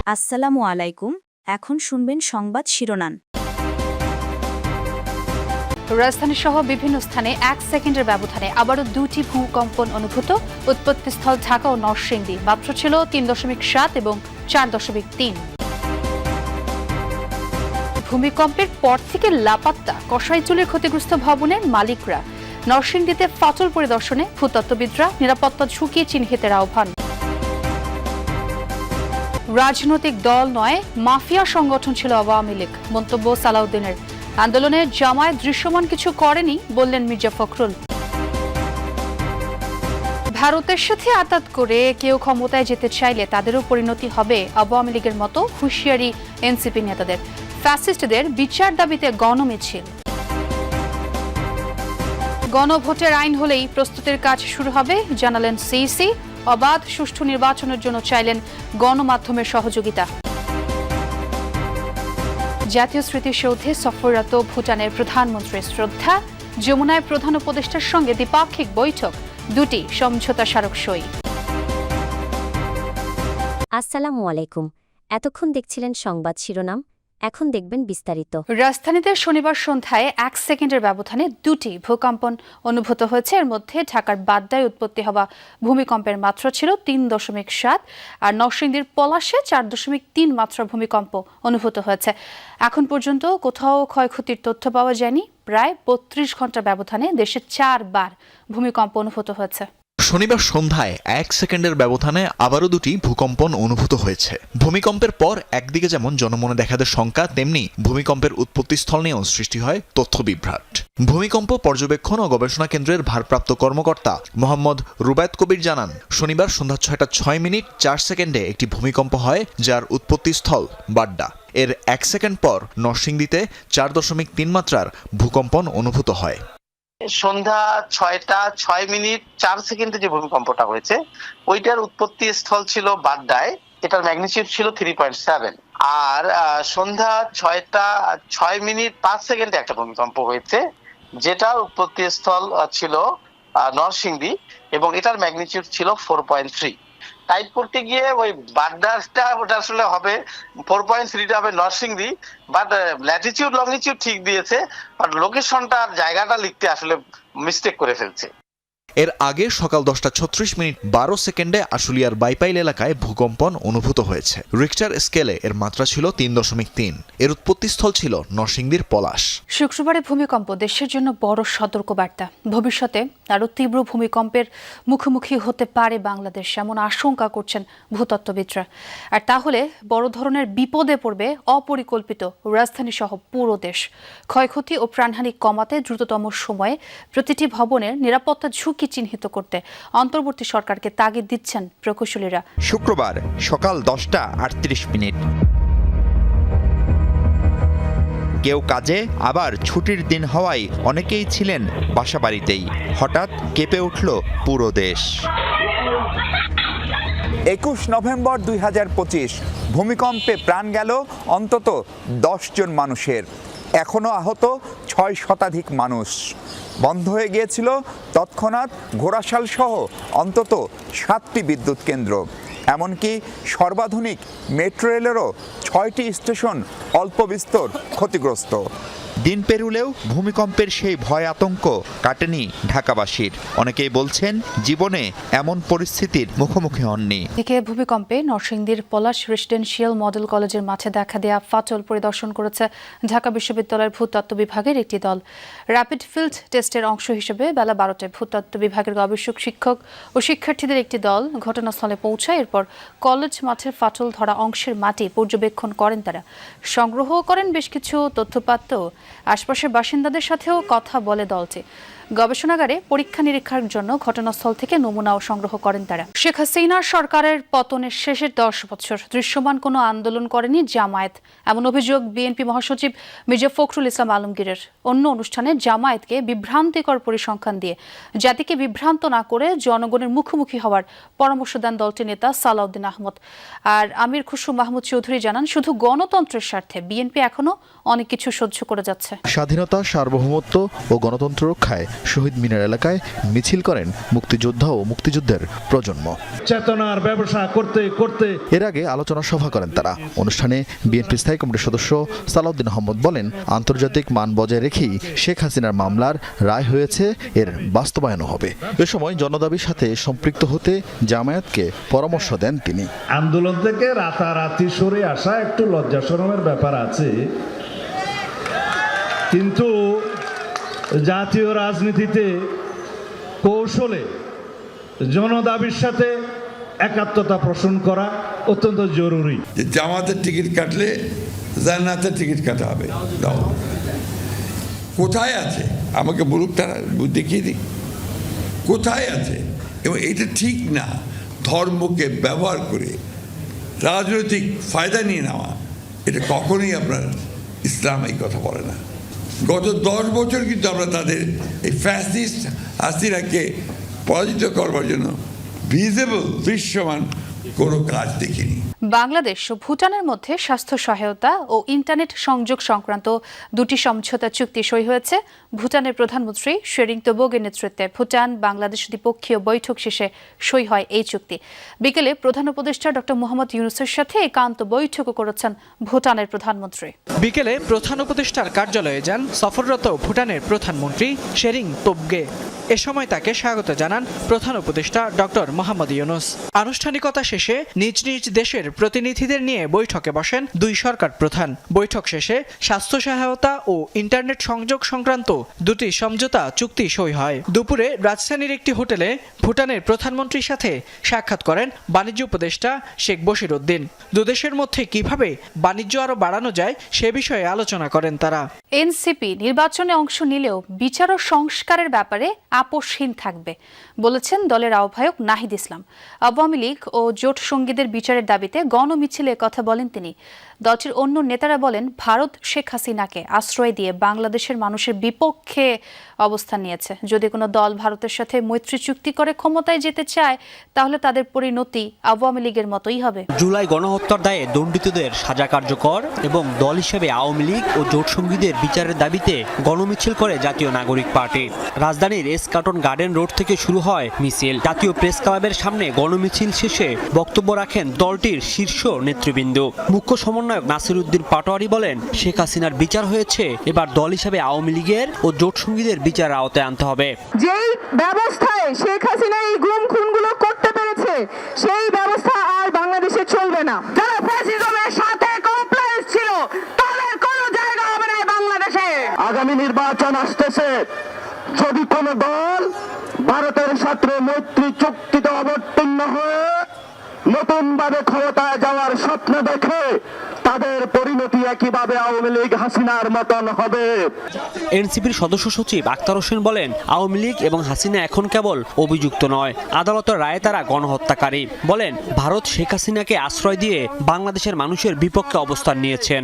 আসসালামু আলাইকুম। এখন শুনবেন সংবাদ শিরোনাম। রাজধানী সহ বিভিন্ন স্থানে 1 সেকেন্ডের ব্যবধানে আবারও 2টি ভূকম্পন অনুভূত। উৎপত্তিস্থল ঢাকা ও নরসিংদী। মাত্রা ছিল 3.7 এবং 4.3। ভূমিকম্পের পর থেকে লাপাত্তা কসাইচুলের ক্ষতিগ্রস্ত ভবনের মালিকরা। নরসিংদীতে ফাটল পরিদর্শনে ভূতত্ত্ববিদরা। নিরাপত্তা ঝুঁকি চিহ্নিতের আহ্বান। রাজনৈতিক দল নয়, মাফিয়া সংগঠন ছিল আওয়ামী লীগ, মন্তব্য সালাউদ্দিনের। আন্দোলনে জামায়াত দৃশ্যমান কিছু করেনি বললেন মির্জা ফখরুল। ভারতের সাথে আঁতাত করে কেউ ক্ষমতায় যেতে চাইলে তাদেরও পরিণতি হবে আওয়ামী লীগের মতো, হুঁশিয়ারি এনসিপি নেতাদের। ফ্যাসিস্টদের বিচার দাবিতে গণমিছিল। গণভোটের আইন হলেই প্রস্তুতির কাজ শুরু হবে জানালেন সিইসি। অবাধ সুষ্ঠু নির্বাচনের জন্য চাইলেন গণমাধ্যমের সহযোগিতা। জাতীয় স্মৃতিসৌধে সফররত ভুটানের প্রধানমন্ত্রীর শ্রদ্ধা। যমুনায় প্রধান উপদেষ্টার সঙ্গে দ্বিপাক্ষিক বৈঠক, 2টি সমঝোতা স্মারক সই। আসসালামু আলাইকুম। এতক্ষণ দেখছিলেন সংবাদ শিরোনাম, এখন দেখবেন বিস্তারিত। রাজধানীতে শনিবার সন্ধ্যায় 1 সেকেন্ডের ব্যবধানে 2টি ভূকম্পন অনুভূত হয়েছে। এর মধ্যে ঢাকার বাড্ডায় উৎপত্তি হওয়া ভূমিকম্পের মাত্রা ছিল 3.7 আর নরসিংদীর পলাশে 4.3 মাত্রা ভূমিকম্প অনুভূত হয়েছে। এখন পর্যন্ত কোথাও ক্ষয়ক্ষতির তথ্য পাওয়া যায়নি। প্রায় 32 ঘন্টা ব্যবধানে দেশে 4 বার ভূমিকম্প অনুভূত হয়েছে। শনিবার সন্ধ্যায় 1 সেকেন্ডের ব্যবধানে আবারও 2টি ভূকম্পন অনুভূত হয়েছে। ভূমিকম্পের পর একদিকে যেমন জনমনে দেখা দেয় শঙ্কা, তেমনি ভূমিকম্পের উৎপত্তিস্থল নিয়েও সৃষ্টি হয় তথ্য বিভ্রাট। ভূমিকম্প পর্যবেক্ষণ ও গবেষণা কেন্দ্রের ভারপ্রাপ্ত কর্মকর্তা মোহাম্মদ রুবায়েত কবির জানান, শনিবার সন্ধ্যা 6টা 6 মিনিট 4 সেকেন্ডে একটি ভূমিকম্প হয়, যার উৎপত্তিস্থল বাড্ডা। এর 1 সেকেন্ড পর নরসিংদীতে 4.3 মাত্রার ভূকম্পন অনুভূত হয়। সন্ধ্যা 6টা 6 মিনিট 4 সেকেন্ডে যে ভূমিকম্পটা হয়েছে, ওইটার উৎপত্তি স্থল ছিল বাড্ডায়। এটার ম্যাগনিটিউড ছিল 3.7। আর সন্ধ্যা 6টা 6 মিনিট 5 সেকেন্ডে একটা ভূমিকম্প হয়েছে, যেটার উৎপত্তি স্থল ছিল নরসিংদী, এবং এটার ম্যাগনিটিউড ছিল 4.3। টাইপ করতে গিয়ে ওই বাড্ডাটা ওটা আসলে হবে 4.3টা হবে নরসিংদী, বাট ল্যাটিটিউড লংটিটিউড ঠিক দিয়েছে, বাট লোকেশনটা জায়গাটা লিখতে আসলে মিস্টেক করে ফেলছে। এর আগে সকাল 10টা 36 মিনিট 12 সেকেন্ডে আশুলিয়ার বাইপাইল এলাকায় ভূকম্পন অনুভূত হয়েছে। রিক্টার স্কেলে এর মাত্রা ছিল 3.3। এর উৎপত্তিস্থল ছিল নরসিংদীর পলাশ। শুক্রবারে ভূমিকম্প দেশের জন্য বড় সতর্কবার্তা। ভবিষ্যতে আরও তীব্র ভূমিকম্পের মুখোমুখি হতে পারে বাংলাদেশ, এমন আশঙ্কা করছেন ভূতত্ত্ববিদরা। আর তাহলে বড় ধরনের বিপদে পড়বে অপরিকল্পিত রাজধানী সহ পুরো দেশ। ক্ষয়ক্ষতি ও প্রাণহানি কমাতে দ্রুততম সময়ে প্রতিটি ভবনের নিরাপত্তা ঝুঁকি চিহ্নিত করতে অন্তর্বর্তী সরকারকে তাগিদ দিচ্ছেন প্রকৌশলীরা। শুক্রবার সকাল 10টা 38 মিনিট। কেউ কাজে, আবার ছুটির দিন হওয়ায় অনেকেই ছিলেন বাসাবাড়িতেই। হঠাৎ কেঁপে উঠল পুরো দেশ। 21 নভেম্বর 2025 ভূমিকম্পে প্রাণ গেল অন্তত 10 জন মানুষের। এখনও আহত 6 শতাধিক মানুষ। বন্ধ হয়ে গিয়েছিল তৎক্ষণাৎ ঘোড়াশাল সহ অন্তত 7টি বিদ্যুৎ কেন্দ্র। এমনকি সর্বাধুনিক মেট্রো রেলেরও 6টি স্টেশন অল্প বিস্তর ক্ষতিগ্রস্ত। দিন পেরুলেও ভূমিকম্পের সেই ভয় আতঙ্ক কাটেনি ঢাকাবাসীর। অনেকেই বলছেন জীবনে এমন পরিস্থিতির মুখোমুখি হননি। এদিকে ভূমিকম্পে নরসিংদীর পলাশ রেসিডেন্সিয়াল মডেল কলেজের মাঠে দেখা দেয়া ফাটল পরিদর্শন করেছে ঢাকা বিশ্ববিদ্যালয়ের ভূতত্ত্ব বিভাগের একটি দল। র্যাপিড ফিল্ড টেস্টের অংশ হিসেবে বেলা 12টায় ভূতত্ত্ব বিভাগের গবেষক, শিক্ষক ও শিক্ষার্থীদের একটি দল ঘটনাস্থলে পৌঁছায়। এরপর কলেজ মাঠের ফাটল ধরা অংশের মাটি পর্যবেক্ষণ করেন তারা। সংগ্রহ করেন বেশ কিছু তথ্যপাত্র। আশপাশের বাসিন্দাদের সাথেও কথা বলে দলটি। গবেষণাগারে পরীক্ষা নিরীক্ষার জন্য ঘটনাস্থল থেকে নমুনাও সংগ্রহ করেন তারা। শেখ হাসিনার সরকারের পতনের শেষের 10 বছর দৃশ্যমান কোনো আন্দোলন করেনি জামায়াত, এমন অভিযোগ বিএনপি মহাসচিব মির্জা ফখরুল ইসলাম আলমগীরের। অন্য অনুষ্ঠানে জামায়াতকে বিভ্রান্তিকর পরিসংখ্যান দিয়ে জাতিকে বিভ্রান্ত না করে জনগণের মুখোমুখি হওয়ার পরামর্শ দেন দলটির নেতা সালাউদ্দিন আহমদ। আর আমির খুসরু মাহমুদ চৌধুরী জানান, শুধু গণতন্ত্রের স্বার্থে বিএনপি এখনো অনেক কিছু সহ্য করে যাচ্ছে। স্বাধীনতা, সার্বভৌমত্ব ও গণতন্ত্র রক্ষায় শহীদ মিনার এলাকায় মিছিল করেন মুক্তিযোদ্ধা ও মুক্তিযুদ্ধের প্রজন্ম। চেতনার ব্যবসা করতে করতে এর আগে আলোচনা সভা করেন তারা। অনুষ্ঠানে বিএনপি স্থায়ী কমিটির সদস্য সালাউদ্দিন আহমদ বলেন, আন্তর্জাতিক মান বজায় রেখেই শেখ হাসিনার মামলার রায় হয়েছে, এর বাস্তবায়নও হবে। এ সময় জনদাবির সাথে সম্পৃক্ত হতে জামায়াতকে পরামর্শ দেন তিনি। আন্দোলন থেকে রাতারাতি সরে আসা একটু লজ্জা শরমের ব্যাপার আছে, কিন্তু জাতীয় রাজনীতিতে কৌশলে জনদাবির সাথে একাত্মতা পোষণ করা অত্যন্ত জরুরি। জামাতের টিকিট কাটলে জান্নাতের টিকিট কাটা হবে। কোথায় আছে আমাকে বলুক, তারা দেখিয়ে দিক কোথায় আছে। এবং এটা ঠিক না ধর্মকে ব্যবহার করে রাজনৈতিক ফায়দা নিয়ে নেওয়া, এটা কখনোই আপনার ইসলাম এই কথা বলে না। গত 10 বছর কিন্তু আমরা তাদের এই ফ্যাসিস্ট হাসিনাকে পরাজিত করবার জন্য ভিজিবল দৃশ্যমান কোনো কাজ দেখিনি। বাংলাদেশ ও ভুটানের মধ্যে স্বাস্থ্য সহায়তা ও ইন্টারনেট সংযোগ সংক্রান্ত দুটি সমঝোতা চুক্তি সই হয়েছে। ভুটানের প্রধানমন্ত্রী শেরিং তোবগের নেতৃত্বে ভুটান বাংলাদেশ দ্বিপক্ষীয় বৈঠক শেষে সই হয় এই চুক্তি। বিকেলে প্রধান উপদেষ্টা ডক্টর মোহাম্মদ ইউনূসের সাথে একান্ত বৈঠকও করেছেন ভুটানের প্রধানমন্ত্রী। বিকেলে প্রধান উপদেষ্টার কার্যালয়ে যান সফররত ভুটানের প্রধানমন্ত্রী শেরিং তোবগে। এ সময় তাকে স্বাগত জানান প্রধান উপদেষ্টা ডক্টর মোহাম্মদ ইউনূস। আনুষ্ঠানিকতা শেষে নিজ নিজ দেশের প্রতিনিধিদের নিয়ে বৈঠকে বসেন দুই সরকার প্রধান। বৈঠক শেষে স্বাস্থ্য সহায়তা ও ইন্টারনেট সংযোগ সংক্রান্ত দুটি সমঝোতা চুক্তি সই হয়। দুপুরে রাজধানীর একটি হোটেলে ভুটানের প্রধানমন্ত্রীর সাথে সাক্ষাৎ করেন বাণিজ্য উপদেষ্টা শেখ বশির উদ্দিন। দুদেশের মধ্যে কিভাবে বাণিজ্য আরও বাড়ানো যায় সে বিষয়ে আলোচনা করেন তারা। এনসিপি নির্বাচনে অংশ নিলেও বিচার ও সংস্কারের ব্যাপারে আপোষহীন থাকবে বলেছেন দলের আহ্বায়ক নাহিদ ইসলাম। আওয়ামী লীগ ও জোট সঙ্গীদের বিচারের দাবিতে গণমিছিলে কথা বলেন তিনি। দলটির অন্য নেতারা বলেন, ভারত শেখ হাসিনাকে আশ্রয় দিয়ে বাংলাদেশের মানুষের বিপক্ষে অবস্থান নিয়েছে। যদি কোনো দল ভারতের সাথে মৈত্রী চুক্তি করে ক্ষমতায় যেতে চায়, তাহলে তাদের পরিণতি আওয়ামী লীগের মতোই হবে। জুলাই গণহত্যার দায়ে দণ্ডিতদের সাজা কার্যকর এবং দল হিসেবে আওয়ামী লীগ ও জোট সঙ্গীদের বিচারের দাবিতে গণমিছিল করে জাতীয় নাগরিক পার্টি। রাজধানীর এসকাটন গার্ডেন রোড থেকে শুরু হয় মিছিল। জাতীয় প্রেস ক্লাবের সামনে গণমিছিল শেষে বক্তব্য রাখেন দলটির শীর্ষ নেতৃবৃন্দ। মুখ্য সমন্বয়ক নাসির উদ্দিন পাটোয়ারি বলেন, শেখ হাসিনার বিচার হয়েছে, এবার দল হিসেবে আওয়ামী লীগের ও জোট সঙ্গীদের বিচারের আওতায় আনতে হবে। যেই ব্যবস্থায় শেখ হাসিনা এই গুম খুনগুলো করতে পেরেছে, সেই ব্যবস্থা আর বাংলাদেশে চলবে না। যারা ফ্যাসিজমের সাথে কমপ্লায়েন্স ছিল, তাদের কোনো জায়গা হবে না বাংলাদেশে। আগামী নির্বাচন আসতেছে, যদি কোনো দল ভারতের সাথে মৈত্রী চুক্তিতে অবতীর্ণ হয়ে নতুন ভাবে ক্ষমতায় যাওয়ার স্বপ্ন দেখে, তাদের পরিণতি একইভাবে আওয়ামী লীগ হাসিনার মতন হবে। এনসিপির সদস্য সচিব আক্তার হোসেন বলেন, আওয়ামী লীগ এবং হাসিনা এখন কেবল অভিযুক্ত নয়, আদালতের রায়ে তারা গণহত্যাকারী। বলেন, ভারত শেখ হাসিনাকে আশ্রয় দিয়ে বাংলাদেশের মানুষের বিপক্ষে অবস্থান নিয়েছেন।